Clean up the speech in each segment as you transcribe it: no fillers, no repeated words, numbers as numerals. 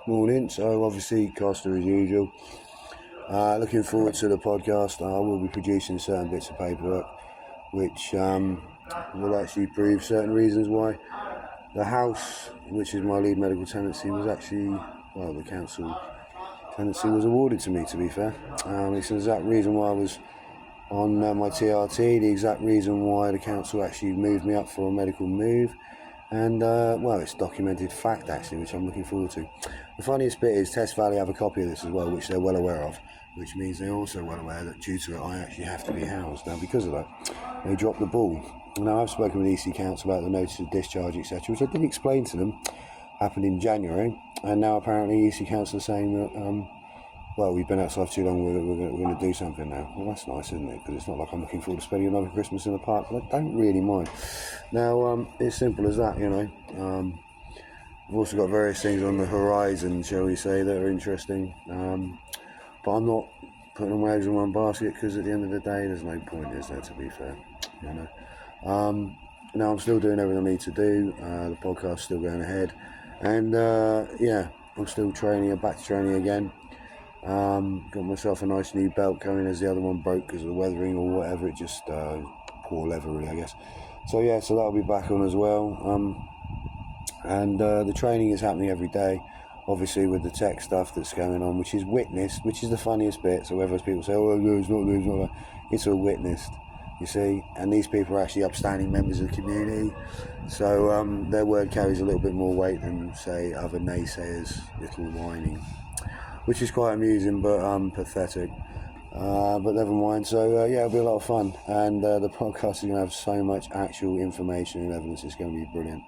Morning. So obviously Costa as usual. Looking forward to the podcast. I will be producing certain bits of paperwork which will actually prove certain reasons why the house, which is my lead medical tenancy, was actually, the council tenancy was awarded to me, to be fair. It's the exact reason why I was on my TRT, the exact reason why the council actually moved me up for a medical move. And, it's documented fact, actually, which I'm looking forward to. The funniest bit is Test Valley have a copy of this as well, which they're well aware of, which means they're also well aware that due to it, I actually have to be housed. Now, because of that, they dropped the ball. Now, I've spoken with EC Council about the notice of discharge, etc., which I did explain to them, happened in January, and now apparently EC Council are saying that, we've been outside for too long, we're going to do something now. Well, that's nice, isn't it? Because it's not like I'm looking forward to spending another Christmas in the park, but I don't really mind. Now, it's simple as that, I've also got various things on the horizon, shall we say, that are interesting. But I'm not putting them eggs in one basket, because at the end of the day, there's no point, is there, to be fair, Now, I'm still doing everything I need to do. The podcast's still going ahead. And, I'm still training. I'm back to training again. Got myself a nice new belt coming, as the other one broke because of the weathering or whatever. It just poor leather, really, I guess. So that'll be back on as well. The training is happening every day, obviously, with the tech stuff that's going on, which is witnessed, which is the funniest bit. So whether people say, "Oh, no, it's not," it's all witnessed, you see. And these people are actually upstanding members of the community, so their word carries a little bit more weight than, say, other naysayers' little whining, which is quite amusing, but pathetic. But never mind. So it'll be a lot of fun, and the podcast is going to have so much actual information and evidence. It's going to be brilliant.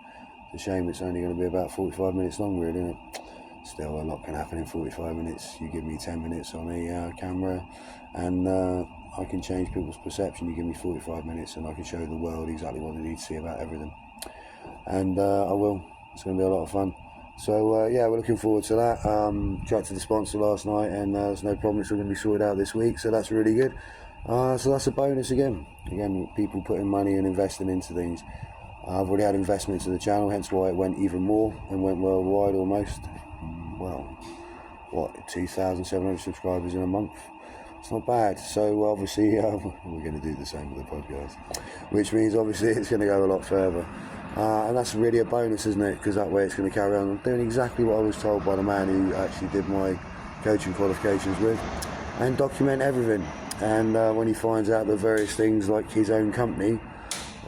It's a shame it's only going to be about 45 minutes long, really, isn't it? Still, a lot can happen in 45 minutes. You give me 10 minutes on a camera, and I can change people's perception. You give me 45 minutes, and I can show the world exactly what they need to see about everything. And I will. It's going to be a lot of fun. So, we're looking forward to that. Chatted to the sponsor last night, and there's no problem. It's all going to be sorted out this week, so that's really good. So that's a bonus again. Again, people putting money and investing into things. I've already had investments in the channel, hence why it went even more and went worldwide almost. 2,700 subscribers in a month. It's not bad. So obviously we're going to do the same with the podcast, which means obviously it's going to go a lot further. And that's really a bonus, isn't it? Because that way it's going to carry on. I'm doing exactly what I was told by the man who actually did my coaching qualifications with, and document everything. And when he finds out that various things like his own company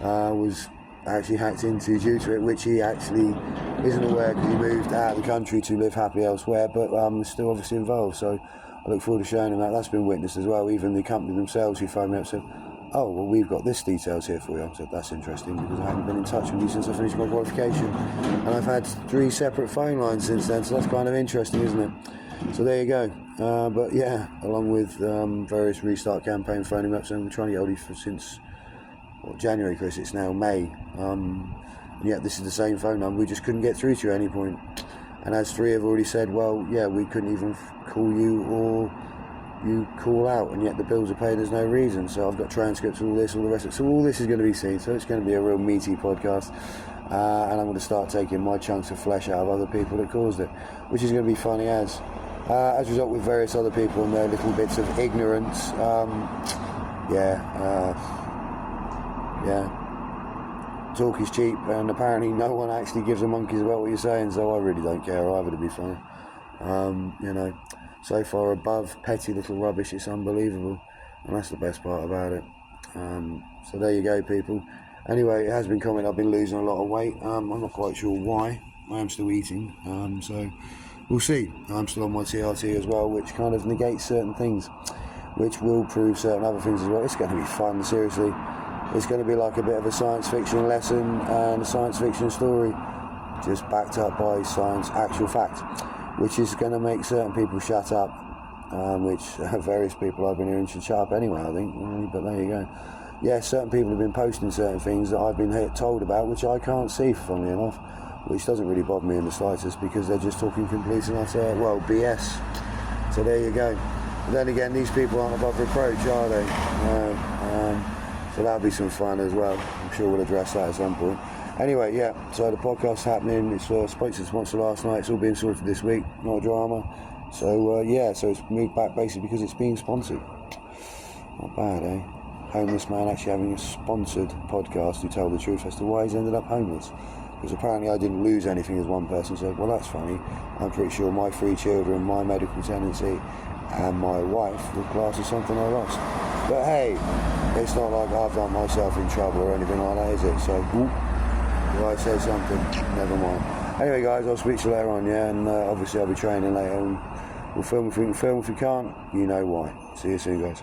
was actually hacked into due to it, which he actually isn't aware because he moved out of the country to live happily elsewhere, but still obviously involved. So I look forward to showing him that. That's been witnessed as well. Even the company themselves who phoned me up said, "Oh, well, we've got this details here for you." I said, "That's interesting, because I haven't been in touch with you since I finished my qualification, and I've had 3 separate phone lines since then, so that's kind of interesting, isn't it?" So there you go. Along with various restart campaign phoning up, saying we're trying to get hold of you since January, Chris. It's now May. This is the same phone number. We just couldn't get through to you at any point. And as 3 have already said, we couldn't even call you or you call out, and yet the bills are paid, there's no reason. So I've got transcripts of all this, all the rest of it. So all this is going to be seen. So it's going to be a real meaty podcast. And I'm going to start taking my chunks of flesh out of other people that caused it, which is going to be funny as a result, with various other people and their little bits of ignorance. Talk is cheap, and apparently no one actually gives a monkeys about what you're saying, so I really don't care either, to be fair. So far above petty little rubbish, it's unbelievable, and that's the best part about it. So there you go, people. Anyway, it has been commented I've been losing a lot of weight. I'm not quite sure why. I am still eating, so we'll see. I'm still on my TRT as well, which kind of negates certain things, which will prove certain other things as well. It's going to be fun, seriously. It's going to be like a bit of a science fiction lesson and a science fiction story, just backed up by science, actual fact, which is going to make certain people shut up, which various people I've been hearing should shut up anyway, I think, but there you go. Yeah, certain people have been posting certain things that I've been told about, which I can't see, funnily enough, which doesn't really bother me in the slightest, because they're just talking complete and utter, BS. So there you go. But then again, these people aren't above reproach, are they? So that'll be some fun as well. I'm sure we'll address that at some point. Anyway, yeah, so the podcast's happening. It's spoke to the sponsor last night. It's all being sorted this week, no drama. So so it's moved back basically because it's being sponsored. Not bad, eh? Homeless man actually having a sponsored podcast to tell the truth as to why he's ended up homeless. Because apparently I didn't lose anything, as one person said. Well, that's funny. I'm pretty sure my 3 children, my medical tenancy, and my wife were classed as something I lost. But hey, it's not like I've done myself in trouble or anything like that, is it? So, if I say something, never mind. Anyway, guys, I'll speak to you later on, yeah? And obviously I'll be training later. And we'll film if we can film. If we can't, you know why. See you soon, guys.